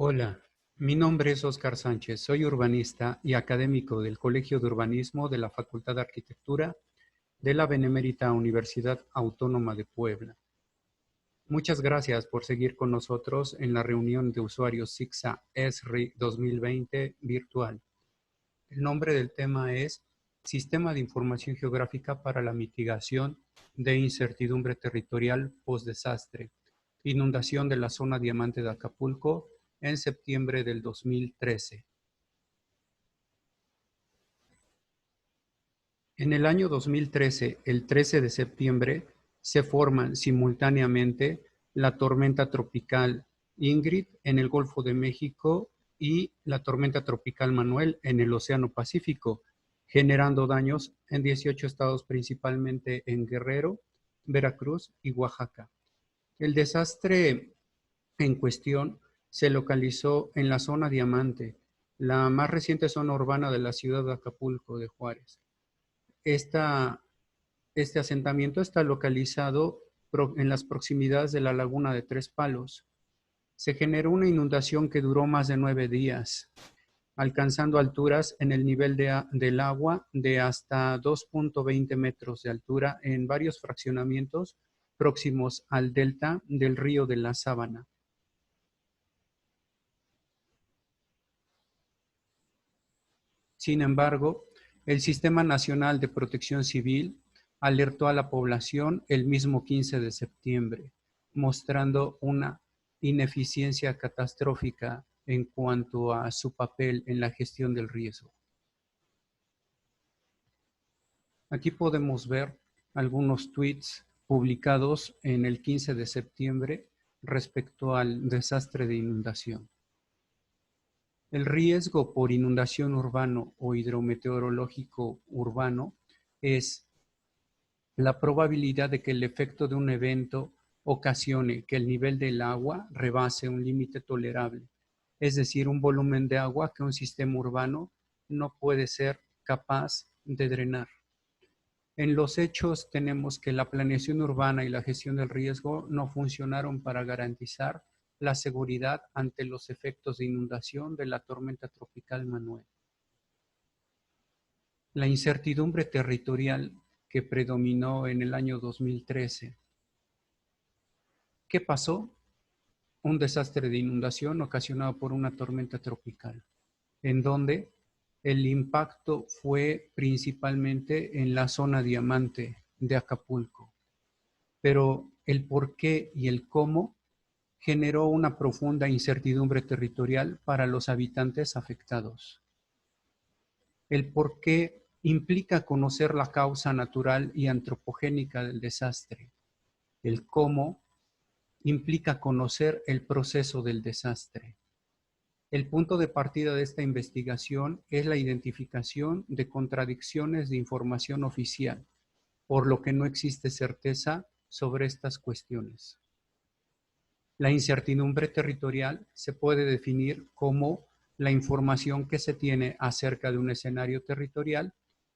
Hola, mi nombre es Óscar Sánchez, soy urbanista y académico del Colegio de Urbanismo de la Facultad de Arquitectura de la Benemérita Universidad Autónoma de Puebla. Muchas gracias por seguir con nosotros en la reunión de usuarios SIGSA ESRI 2020 virtual. El nombre del tema es Sistema de Información Geográfica para la Mitigación de Incertidumbre Territorial Post-Desastre, inundación de la zona diamante de Acapulco en septiembre del 2013. En el año 2013, el 13 de septiembre, se forman simultáneamente la tormenta tropical Ingrid en el Golfo de México y la tormenta tropical Manuel en el Océano Pacífico, generando daños en 18 estados, principalmente en Guerrero, Veracruz y Oaxaca. El desastre en cuestión se localizó en la zona Diamante, la más reciente zona urbana de la ciudad de Acapulco de Juárez. Esta, este asentamiento está localizado en las proximidades de la laguna de Tres Palos. Se generó una inundación que duró más de 9 días, alcanzando alturas en el nivel del agua de hasta 2.20 metros de altura en varios fraccionamientos próximos al delta del río de la Sábana. Sin embargo, el Sistema Nacional de Protección Civil alertó a la población el mismo 15 de septiembre, mostrando una ineficiencia catastrófica en cuanto a su papel en la gestión del riesgo. Aquí podemos ver algunos tweets publicados en el 15 de septiembre respecto al desastre de inundación. El riesgo por inundación urbano o hidrometeorológico urbano es la probabilidad de que el efecto de un evento ocasione que el nivel del agua rebase un límite tolerable, es decir, un volumen de agua que un sistema urbano no puede ser capaz de drenar. En los hechos tenemos que la planeación urbana y la gestión del riesgo no funcionaron para garantizar la seguridad ante los efectos de inundación de la tormenta tropical Manuel. La incertidumbre territorial que predominó en el año 2013. ¿Qué pasó? Un desastre de inundación ocasionado por una tormenta tropical, en donde el impacto fue principalmente en la zona diamante de Acapulco. Pero el por qué y el cómo generó una profunda incertidumbre territorial para los habitantes afectados. El por qué implica conocer la causa natural y antropogénica del desastre. El cómo implica conocer el proceso del desastre. El punto de partida de esta investigación es la identificación de contradicciones de información oficial, por lo que no existe certeza sobre estas cuestiones. La incertidumbre territorial se puede definir como la información que se tiene acerca de un escenario territorial,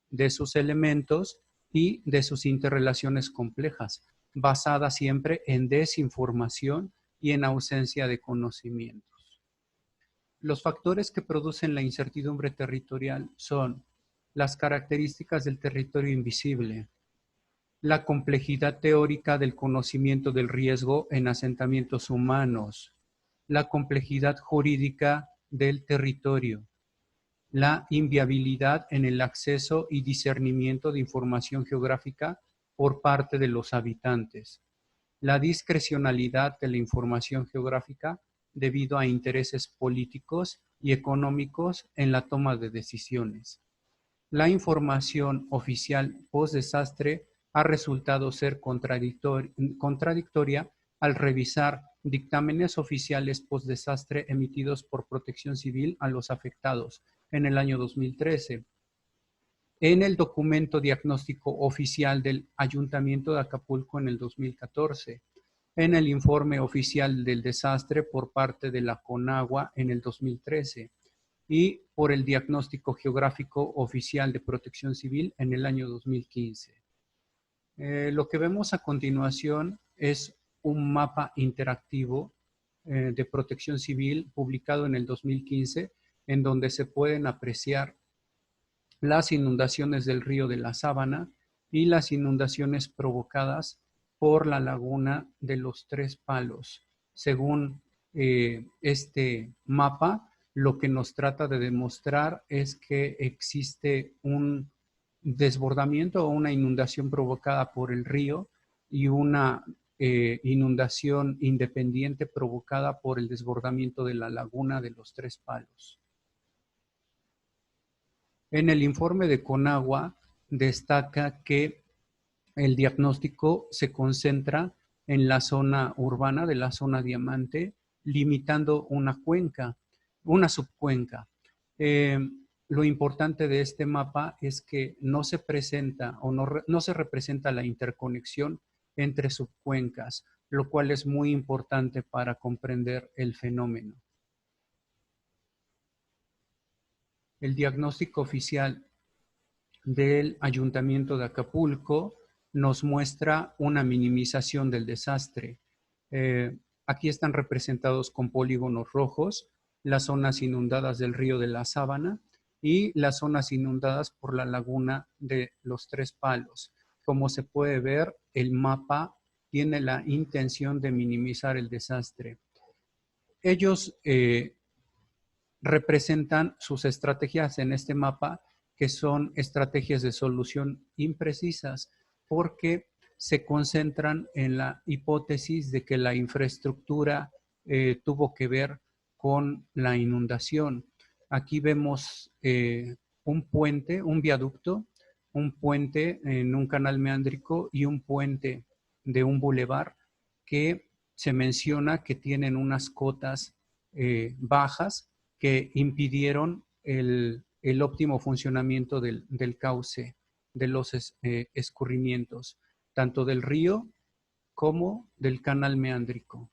de sus elementos y de sus interrelaciones complejas, basada siempre en desinformación y en ausencia de conocimientos. Los factores que producen la incertidumbre territorial son las características del territorio invisible, la complejidad teórica del conocimiento del riesgo en asentamientos humanos, la complejidad jurídica del territorio, la inviabilidad en el acceso y discernimiento de información geográfica por parte de los habitantes, la discrecionalidad de la información geográfica debido a intereses políticos y económicos en la toma de decisiones. La información oficial post-desastre ha resultado ser contradictoria al revisar dictámenes oficiales post-desastre emitidos por Protección Civil a los afectados en el año 2013. En el documento diagnóstico oficial del Ayuntamiento de Acapulco en el 2014, en el informe oficial del desastre por parte de la CONAGUA en el 2013 y por el diagnóstico geográfico oficial de Protección Civil en el año 2015. Lo que vemos a continuación es un mapa interactivo de Protección Civil publicado en el 2015, en donde se pueden apreciar las inundaciones del río de la Sábana y las inundaciones provocadas por la laguna de los Tres Palos. Según este mapa, lo que nos trata de demostrar es que existe un desbordamiento o una inundación provocada por el río y una inundación independiente provocada por el desbordamiento de la laguna de los Tres Palos. En el informe de Conagua destaca que el diagnóstico se concentra en la zona urbana de la zona diamante, limitando una cuenca, una subcuenca. Lo importante de este mapa es que no se presenta o no se representa la interconexión entre subcuencas, lo cual es muy importante para comprender el fenómeno. El diagnóstico oficial del Ayuntamiento de Acapulco nos muestra una minimización del desastre. Aquí están representados con polígonos rojos las zonas inundadas del río de la Sábana y las zonas inundadas por la laguna de los Tres Palos. Como se puede ver, el mapa tiene la intención de minimizar el desastre. Ellos representan sus estrategias en este mapa, que son estrategias de solución imprecisas, porque se concentran en la hipótesis de que la infraestructura tuvo que ver con la inundación. Aquí vemos un puente, un viaducto, un puente en un canal meándrico y un puente de un bulevar que se menciona que tienen unas cotas bajas que impidieron el óptimo funcionamiento del cauce, de los escurrimientos, tanto del río como del canal meándrico.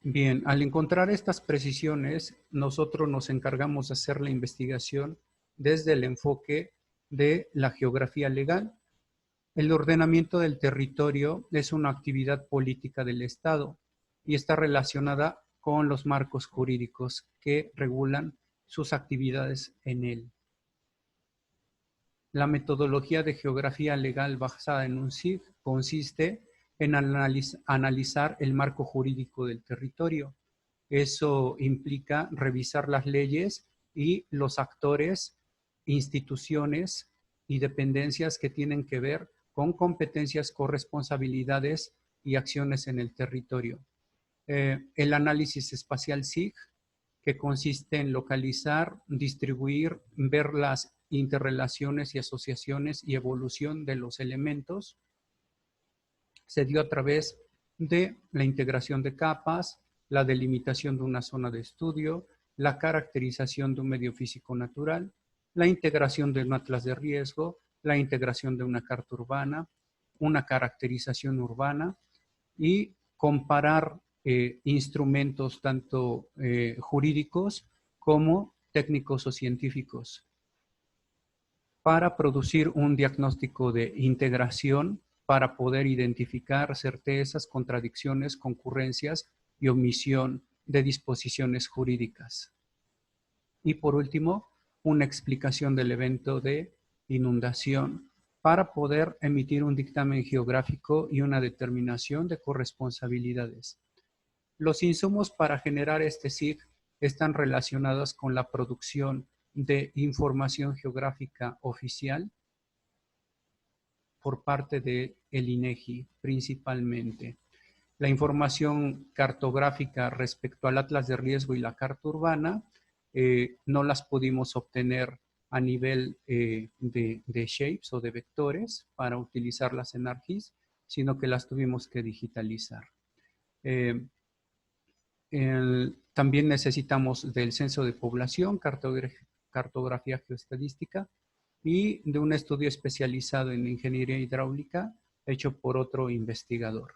Bien, al encontrar estas precisiones, nosotros nos encargamos de hacer la investigación desde el enfoque de la geografía legal. El ordenamiento del territorio es una actividad política del Estado y está relacionada con los marcos jurídicos que regulan sus actividades en él. La metodología de geografía legal basada en un SIG consiste en analizar el marco jurídico del territorio. Eso implica revisar las leyes y los actores, instituciones y dependencias que tienen que ver con competencias, corresponsabilidades y acciones en el territorio. El análisis espacial SIG, que consiste en localizar, distribuir, ver las interrelaciones y asociaciones y evolución de los elementos, se dio a través de la integración de capas, la delimitación de una zona de estudio, la caracterización de un medio físico natural, la integración de un atlas de riesgo, la integración de una carta urbana, una caracterización urbana y comparar instrumentos tanto jurídicos como técnicos o científicos para producir un diagnóstico de integración para poder identificar certezas, contradicciones, concurrencias y omisión de disposiciones jurídicas. Y por último, una explicación del evento de inundación para poder emitir un dictamen geográfico y una determinación de corresponsabilidades. Los insumos para generar este SIG están relacionados con la producción de información geográfica oficial por parte del INEGI principalmente. La información cartográfica respecto al atlas de riesgo y la carta urbana no las pudimos obtener a nivel de shapes o de vectores para utilizarlas en ArcGIS, sino que las tuvimos que digitalizar. También necesitamos del censo de población, cartografía geoestadística y de un estudio especializado en ingeniería hidráulica hecho por otro investigador.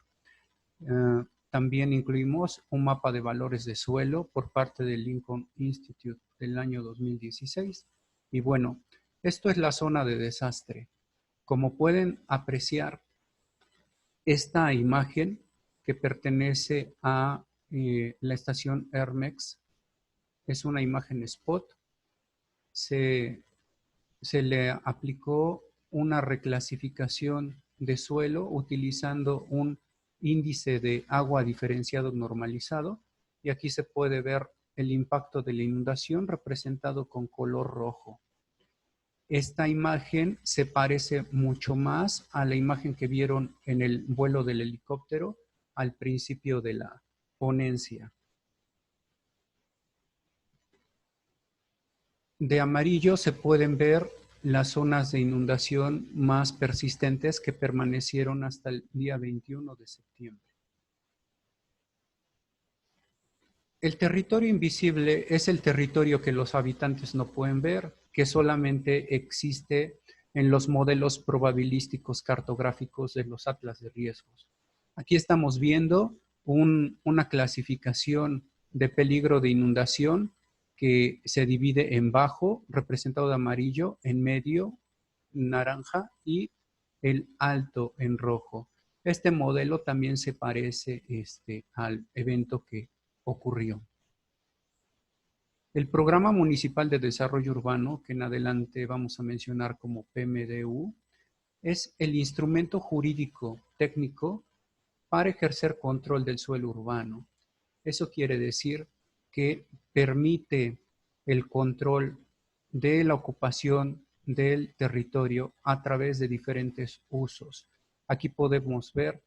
También incluimos un mapa de valores de suelo por parte del Lincoln Institute del año 2016. Y bueno, esto es la zona de desastre. Como pueden apreciar, esta imagen que pertenece a la estación Hermex. Es una imagen spot. Se le aplicó una reclasificación de suelo utilizando un índice de agua diferenciado normalizado, y aquí se puede ver el impacto de la inundación representado con color rojo. Esta imagen se parece mucho más a la imagen que vieron en el vuelo del helicóptero al principio de la ponencia. De amarillo se pueden ver las zonas de inundación más persistentes que permanecieron hasta el día 21 de septiembre. El territorio invisible es el territorio que los habitantes no pueden ver, que solamente existe en los modelos probabilísticos cartográficos de los atlas de riesgos. Aquí estamos viendo una clasificación de peligro de inundación que se divide en bajo, representado de amarillo, en medio, naranja, y el alto en rojo. Este modelo también se parece al evento que ocurrió. El Programa Municipal de Desarrollo Urbano, que en adelante vamos a mencionar como PMDU, es el instrumento jurídico técnico para ejercer control del suelo urbano. Eso quiere decir que permite el control de la ocupación del territorio a través de diferentes usos. Aquí podemos ver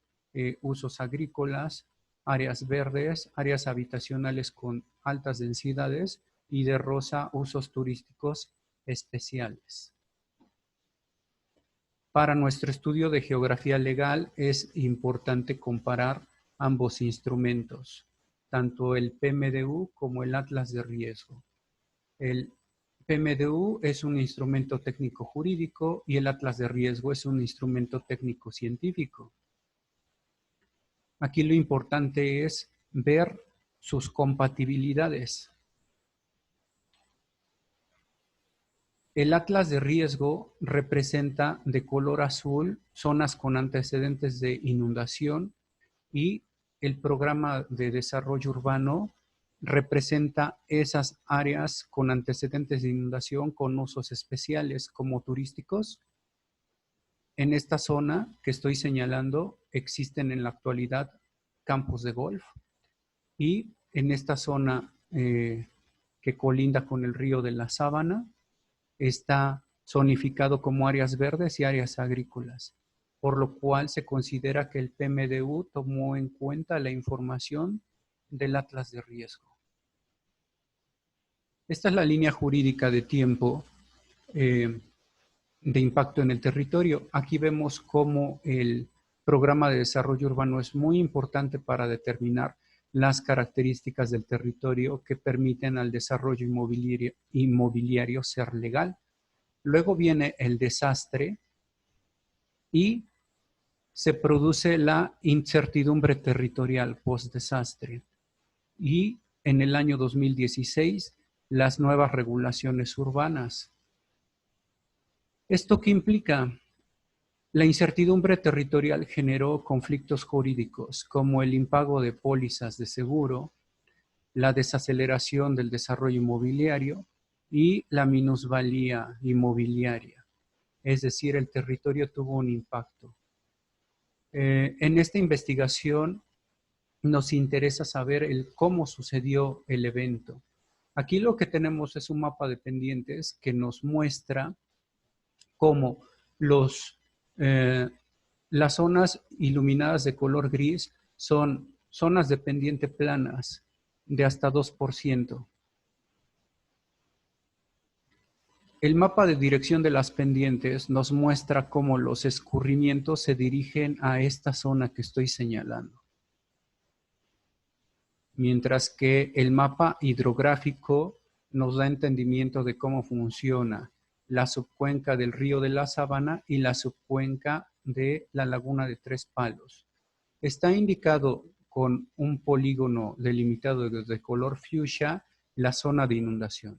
usos agrícolas, áreas verdes, áreas habitacionales con altas densidades, y de rosa, usos turísticos especiales. Para nuestro estudio de geografía legal es importante comparar ambos instrumentos, tanto el PMDU como el Atlas de Riesgo. El PMDU es un instrumento técnico jurídico y el Atlas de Riesgo es un instrumento técnico científico. Aquí lo importante es ver sus compatibilidades. El atlas de riesgo representa de color azul zonas con antecedentes de inundación, y el programa de desarrollo urbano representa esas áreas con antecedentes de inundación con usos especiales como turísticos. En esta zona que estoy señalando existen en la actualidad campos de golf, y en esta zona que colinda con el río de la Sábana está zonificado como áreas verdes y áreas agrícolas, por lo cual se considera que el PMDU tomó en cuenta la información del Atlas de Riesgo. Esta es la línea jurídica de tiempo de impacto en el territorio. Aquí vemos cómo el programa de desarrollo urbano es muy importante para determinar las características del territorio que permiten al desarrollo inmobiliario ser legal. Luego viene el desastre y se produce la incertidumbre territorial post-desastre. Y en el año 2016, las nuevas regulaciones urbanas. ¿Esto qué implica? La incertidumbre territorial generó conflictos jurídicos como el impago de pólizas de seguro, la desaceleración del desarrollo inmobiliario y la minusvalía inmobiliaria. Es decir, el territorio tuvo un impacto. En esta investigación nos interesa saber cómo sucedió el evento. Aquí lo que tenemos es un mapa de pendientes que nos muestra cómo las zonas iluminadas de color gris son zonas de pendiente planas de hasta 2%. El mapa de dirección de las pendientes nos muestra cómo los escurrimientos se dirigen a esta zona que estoy señalando. Mientras que el mapa hidrográfico nos da entendimiento de cómo funciona la subcuenca del río de la Sabana y la subcuenca de la laguna de Tres Palos. Está indicado con un polígono delimitado de color fucsia la zona de inundación.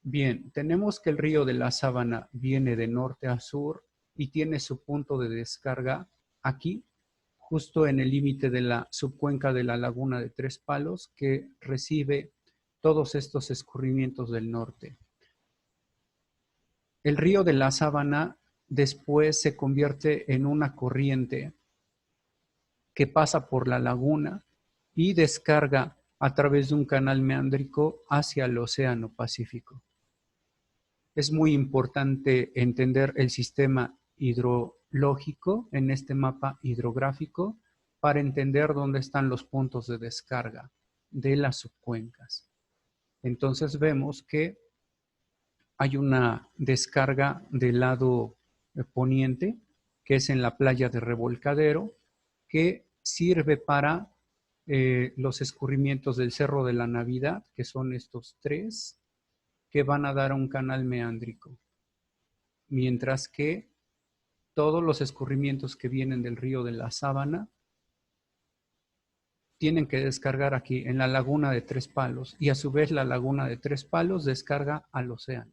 Bien, tenemos que el río de la Sábana viene de norte a sur y tiene su punto de descarga aquí, justo en el límite de la subcuenca de la laguna de Tres Palos, que recibe todos estos escurrimientos del norte. El río de la Sábana después se convierte en una corriente que pasa por la laguna y descarga a través de un canal meándrico hacia el Océano Pacífico. Es muy importante entender el sistema hidrológico en este mapa hidrográfico para entender dónde están los puntos de descarga de las subcuencas. Entonces vemos que hay una descarga del lado poniente, que es en la playa de Revolcadero, que sirve para los escurrimientos del Cerro de la Navidad, que son estos tres, que van a dar a un canal meándrico. Mientras que todos los escurrimientos que vienen del río de la Sábana tienen que descargar aquí en la laguna de Tres Palos, y a su vez la laguna de Tres Palos descarga al océano.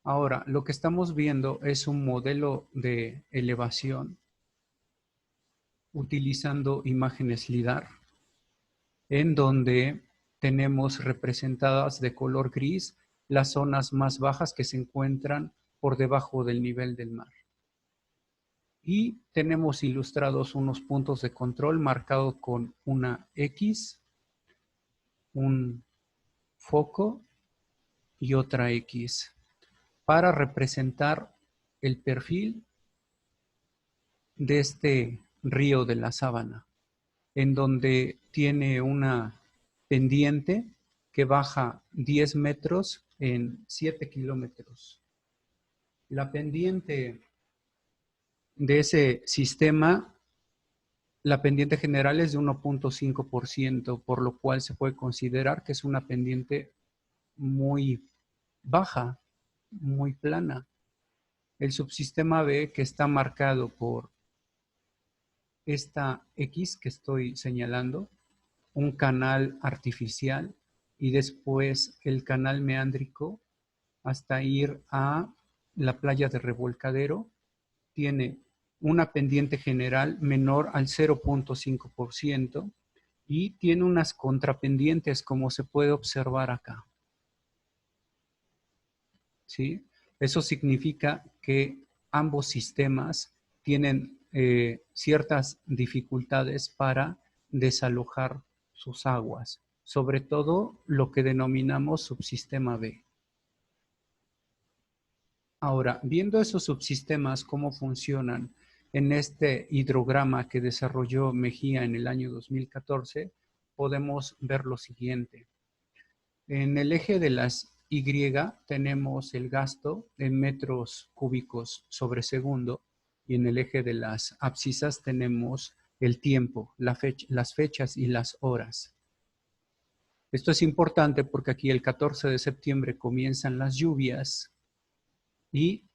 Ahora, lo que estamos viendo es un modelo de elevación utilizando imágenes LIDAR, en donde tenemos representadas de color gris las zonas más bajas que se encuentran por debajo del nivel del mar. Y tenemos ilustrados unos puntos de control marcados con una X, un foco y otra X, para representar el perfil de este río de la Sábana, en donde tiene una pendiente que baja 10 metros en 7 kilómetros. La pendiente de ese sistema, la pendiente general es de 1.5%, por lo cual se puede considerar que es una pendiente muy baja, muy plana. El subsistema B, que está marcado por esta X que estoy señalando, un canal artificial, y después el canal meándrico hasta ir a la playa de Revolcadero, tiene una pendiente general menor al 0.5% y tiene unas contrapendientes, como se puede observar acá. ¿Sí? Eso significa que ambos sistemas tienen ciertas dificultades para desalojar sus aguas, sobre todo lo que denominamos subsistema B. Ahora, viendo esos subsistemas, cómo funcionan en este hidrograma que desarrolló Mejía en el año 2014, podemos ver lo siguiente. En el eje de las Y tenemos el gasto en metros cúbicos sobre segundo, y en el eje de las abscisas tenemos el tiempo, las fechas y las horas. Esto es importante porque aquí el 14 de septiembre comienzan las lluvias y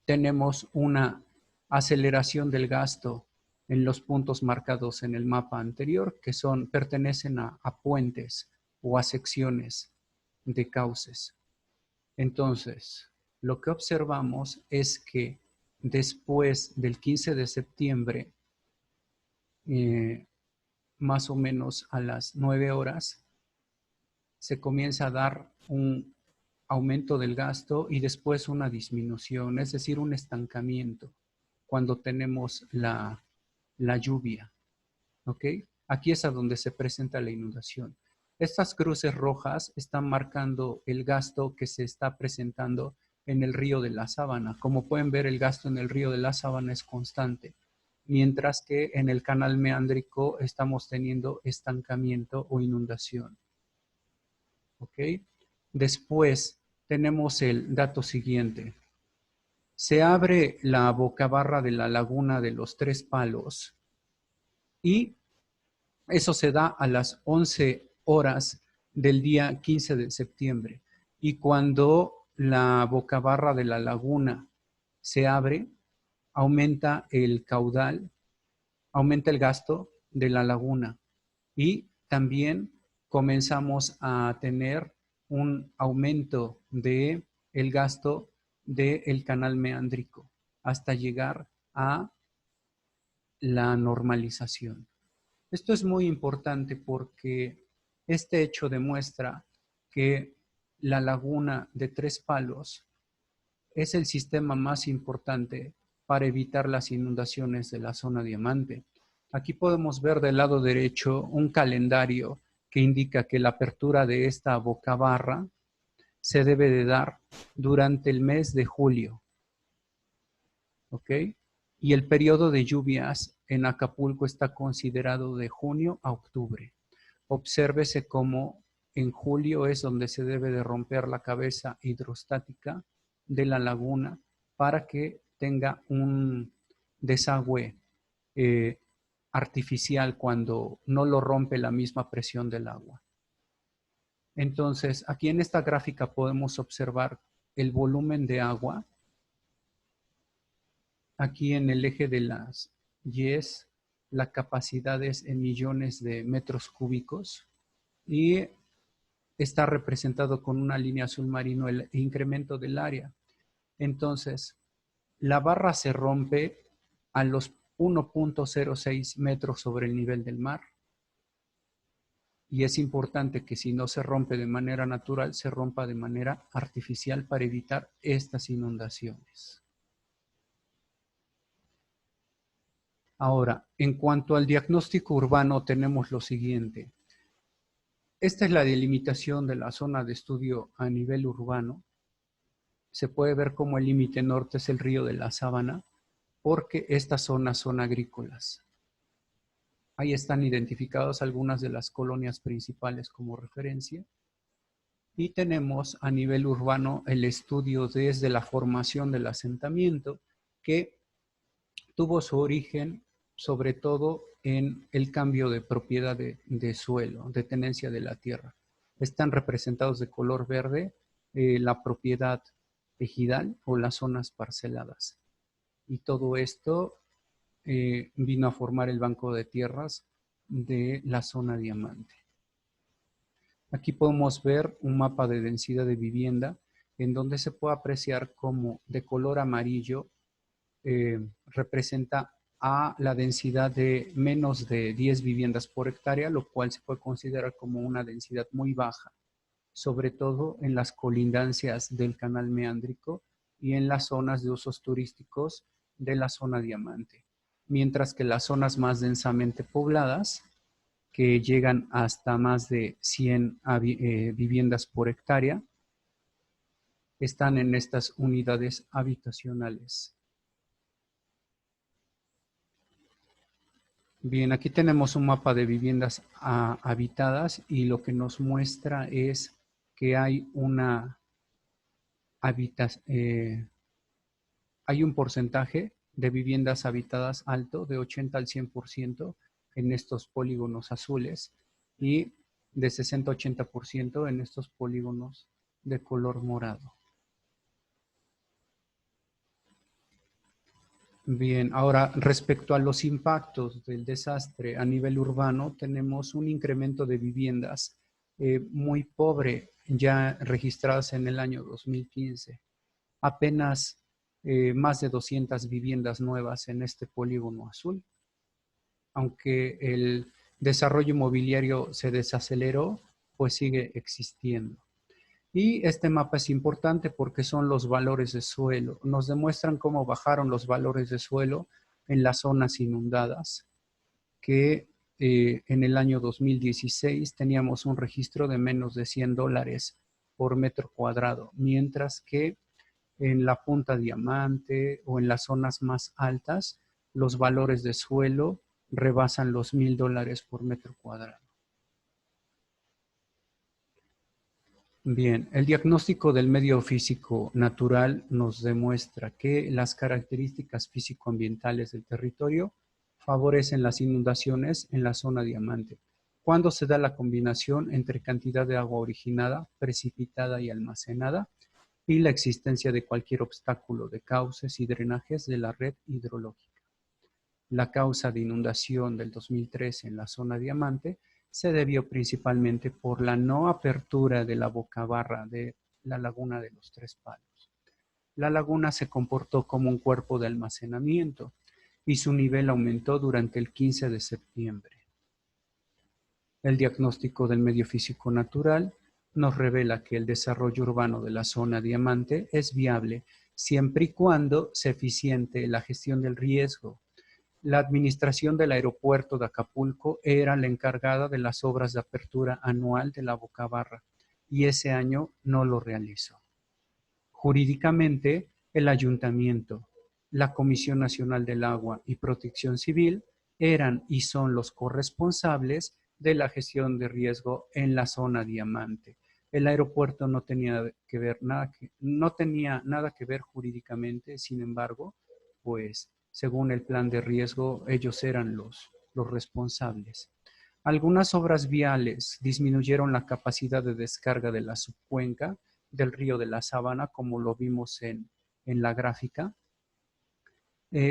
tenemos una aceleración del gasto en los puntos marcados en el mapa anterior, que pertenecen a puentes o a secciones de cauces. Entonces, lo que observamos es que después del 15 de septiembre, más o menos a las 9 horas, se comienza a dar un aumento del gasto y después una disminución, es decir, un estancamiento cuando tenemos la lluvia. ¿Ok? Aquí es a donde se presenta la inundación. Estas cruces rojas están marcando el gasto que se está presentando en el río de la Sábana. Como pueden ver, el gasto en el río de la Sábana es constante, mientras que en el canal meándrico estamos teniendo estancamiento o inundación. ¿Ok? Después tenemos el dato siguiente. Se abre la bocabarra de la laguna de los Tres Palos y eso se da a las 11 horas del día 15 de septiembre. Y cuando la bocabarra de la laguna se abre, aumenta el caudal, aumenta el gasto de la laguna y también comenzamos a tener un aumento del gasto del canal meándrico hasta llegar a la normalización. Esto es muy importante porque este hecho demuestra que la laguna de Tres Palos es el sistema más importante para evitar las inundaciones de la zona Diamante. Aquí podemos ver del lado derecho un calendario que indica que la apertura de esta bocabarra se debe de dar durante el mes de julio. ¿Ok? Y el periodo de lluvias en Acapulco está considerado de junio a octubre. Obsérvese cómo en julio es donde se debe de romper la cabeza hidrostática de la laguna para que tenga un desagüe artificial cuando no lo rompe la misma presión del agua. Entonces, aquí en esta gráfica podemos observar el volumen de agua. Aquí en el eje de las Y's, la capacidad es en millones de metros cúbicos y está representado con una línea azul marino el incremento del área. Entonces, la barra se rompe a los 1.06 metros sobre el nivel del mar. Y es importante que si no se rompe de manera natural, se rompa de manera artificial para evitar estas inundaciones. Ahora, en cuanto al diagnóstico urbano, tenemos lo siguiente. Esta es la delimitación de la zona de estudio a nivel urbano. Se puede ver como el límite norte es el río de la Sábana, porque estas zonas son agrícolas. Ahí están identificadas algunas de las colonias principales como referencia. Y tenemos a nivel urbano el estudio desde la formación del asentamiento, que tuvo su origen sobre todo en el cambio de propiedad de suelo, de tenencia de la tierra. Están representados de color verde la propiedad ejidal o las zonas parceladas. Y todo esto vino a formar el banco de tierras de la zona Diamante. Aquí podemos ver un mapa de densidad de vivienda en donde se puede apreciar como de color amarillo representa a la densidad de menos de 10 viviendas por hectárea, lo cual se puede considerar como una densidad muy baja, sobre todo en las colindancias del canal meándrico y en las zonas de usos turísticos de la zona Diamante. Mientras que las zonas más densamente pobladas, que llegan hasta más de 100 viviendas por hectárea, están en estas unidades habitacionales. Bien, aquí tenemos un mapa de viviendas habitadas y lo que nos muestra es que hay hay un porcentaje de viviendas habitadas alto, de 80 al 100% en estos polígonos azules y de 60 a 80% en estos polígonos de color morado. Bien, ahora respecto a los impactos del desastre a nivel urbano, tenemos un incremento de viviendas muy pobre ya registradas en el año 2015. Apenas más de 200 viviendas nuevas en este polígono azul. Aunque el desarrollo inmobiliario se desaceleró, pues sigue existiendo. Y este mapa es importante porque son los valores de suelo. Nos demuestran cómo bajaron los valores de suelo en las zonas inundadas, que en el año 2016 teníamos un registro de menos de $100 por metro cuadrado, mientras que en la Punta Diamante o en las zonas más altas, los valores de suelo rebasan los $1,000 por metro cuadrado. Bien, el diagnóstico del medio físico natural nos demuestra que las características físico-ambientales del territorio favorecen las inundaciones en la zona Diamante, cuando se da la combinación entre cantidad de agua originada, precipitada y almacenada, y la existencia de cualquier obstáculo de cauces y drenajes de la red hidrológica. La causa de inundación del 2013 en la zona Diamante se debió principalmente por la no apertura de la bocabarra de la laguna de los Tres Palos. la laguna se comportó como un cuerpo de almacenamiento y su nivel aumentó durante el 15 de septiembre. El diagnóstico del medio físico natural nos revela que el desarrollo urbano de la zona diamante es viable siempre y cuando sea eficiente la gestión del riesgo. La administración del aeropuerto de Acapulco era la encargada de las obras de apertura anual de la Bocabarra y ese año no lo realizó. Jurídicamente, el ayuntamiento, la Comisión Nacional del Agua y Protección Civil eran y son los corresponsables de la gestión de riesgo en la zona diamante. El aeropuerto no tenía nada que ver jurídicamente, sin embargo, pues según el plan de riesgo, ellos eran los responsables. Algunas obras viales disminuyeron la capacidad de descarga de la subcuenca del río de la Sabana, como lo vimos en la gráfica.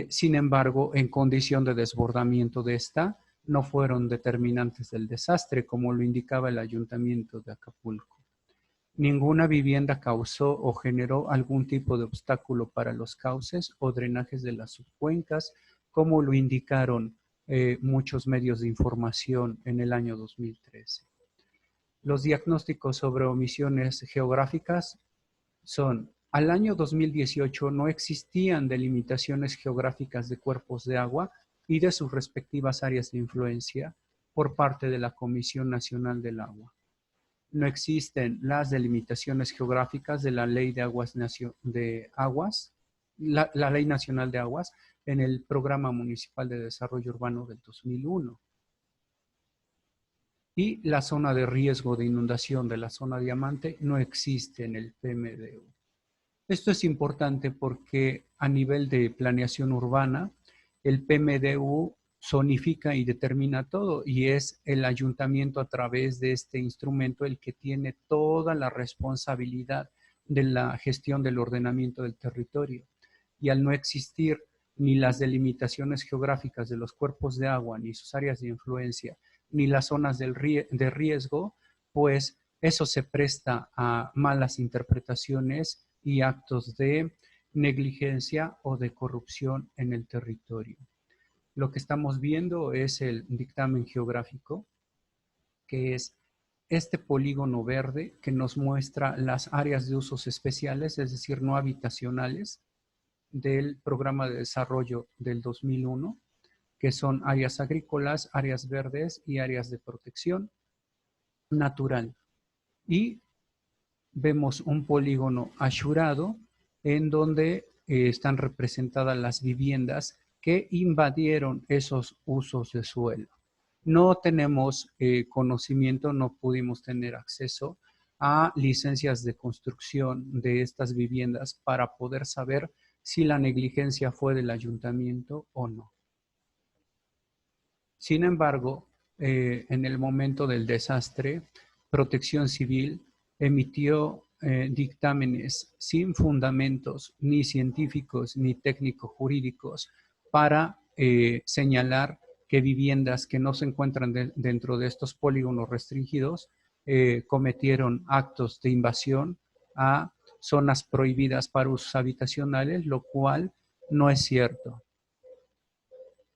Sin embargo, en condición de desbordamiento de esta, no fueron determinantes del desastre, como lo indicaba el Ayuntamiento de Acapulco. Ninguna vivienda causó o generó algún tipo de obstáculo para los cauces o drenajes de las subcuencas, como lo indicaron muchos medios de información en el año 2013. Los diagnósticos sobre omisiones geográficas son: al año 2018 no existían delimitaciones geográficas de cuerpos de agua y de sus respectivas áreas de influencia por parte de la Comisión Nacional del Agua. No existen las delimitaciones geográficas de la Ley de Aguas, la Ley Nacional de Aguas en el Programa Municipal de Desarrollo Urbano del 2001. Y la zona de riesgo de inundación de la zona diamante no existe en el PMDU. Esto es importante porque a nivel de planeación urbana, el PMDU zonifica y determina todo, y es el ayuntamiento a través de este instrumento el que tiene toda la responsabilidad de la gestión del ordenamiento del territorio. Y al no existir ni las delimitaciones geográficas de los cuerpos de agua, ni sus áreas de influencia, ni las zonas de riesgo, pues eso se presta a malas interpretaciones y actos de negligencia o de corrupción en el territorio. Lo que estamos viendo es el dictamen geográfico, que es este polígono verde que nos muestra las áreas de usos especiales, es decir, no habitacionales, del Programa de Desarrollo del 2001, que son áreas agrícolas, áreas verdes y áreas de protección natural. Y vemos un polígono asurado en donde están representadas las viviendas que invadieron esos usos de suelo. No tenemos conocimiento, no pudimos tener acceso a licencias de construcción de estas viviendas para poder saber si la negligencia fue del ayuntamiento o no. Sin embargo, en el momento del desastre, Protección Civil emitió dictámenes sin fundamentos ni científicos ni técnico-jurídicos para señalar que viviendas que no se encuentran dentro de estos polígonos restringidos cometieron actos de invasión a zonas prohibidas para usos habitacionales, lo cual no es cierto.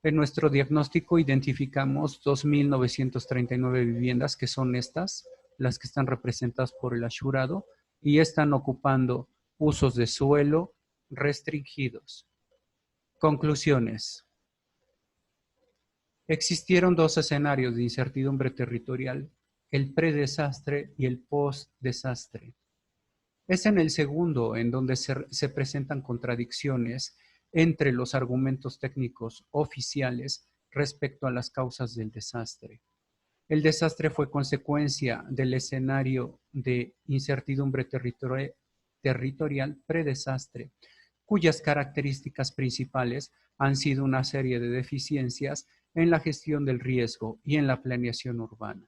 En nuestro diagnóstico identificamos 2.939 viviendas, que son estas, las que están representadas por el asurado, y están ocupando usos de suelo restringidos. Conclusiones. Existieron dos escenarios de incertidumbre territorial, el predesastre y el postdesastre. Es en el segundo en donde se presentan contradicciones entre los argumentos técnicos oficiales respecto a las causas del desastre. El desastre fue consecuencia del escenario de incertidumbre territorial predesastre, cuyas características principales han sido una serie de deficiencias en la gestión del riesgo y en la planeación urbana.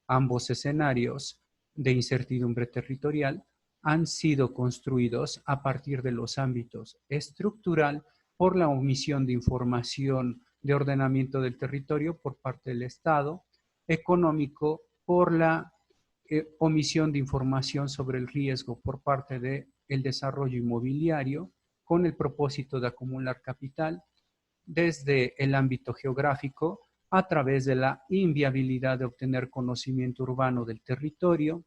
Ambos escenarios de incertidumbre territorial han sido construidos a partir de los ámbitos estructural por la omisión de información de ordenamiento del territorio por parte del Estado, económico por la omisión de información sobre el riesgo por parte de el desarrollo inmobiliario con el propósito de acumular capital desde el ámbito geográfico a través de la inviabilidad de obtener conocimiento urbano del territorio,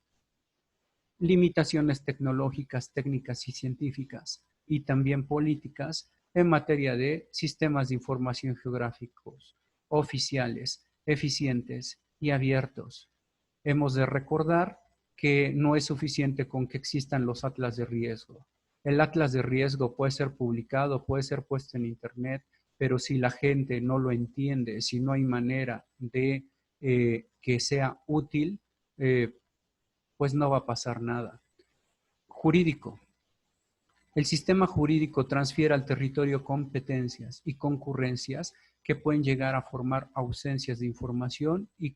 limitaciones tecnológicas, técnicas y científicas, y también políticas en materia de sistemas de información geográficos, oficiales, eficientes y abiertos. Hemos de recordar que no es suficiente con que existan los atlas de riesgo. El atlas de riesgo puede ser publicado, puede ser puesto en internet, pero si la gente no lo entiende, si no hay manera de que sea útil, pues no va a pasar nada. Jurídico. El sistema jurídico transfiere al territorio competencias y concurrencias que pueden llegar a formar ausencias de información y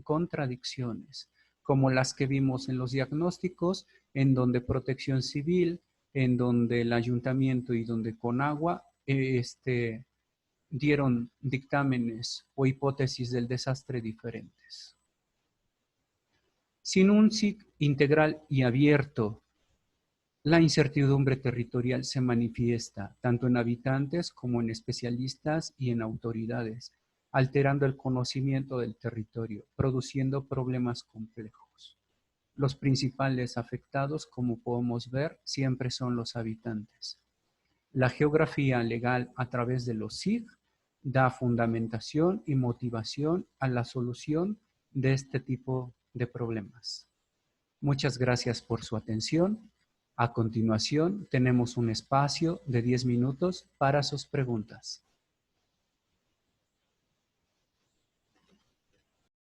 contradicciones, como las que vimos en los diagnósticos, en donde Protección Civil, en donde el ayuntamiento y donde Conagua dieron dictámenes o hipótesis del desastre diferentes. Sin un SIC integral y abierto, la incertidumbre territorial se manifiesta tanto en habitantes como en especialistas y en autoridades, alterando el conocimiento del territorio, produciendo problemas complejos. Los principales afectados, como podemos ver, siempre son los habitantes. La geografía legal a través de los SIG da fundamentación y motivación a la solución de este tipo de problemas. Muchas gracias por su atención. A continuación, tenemos un espacio de 10 minutos para sus preguntas.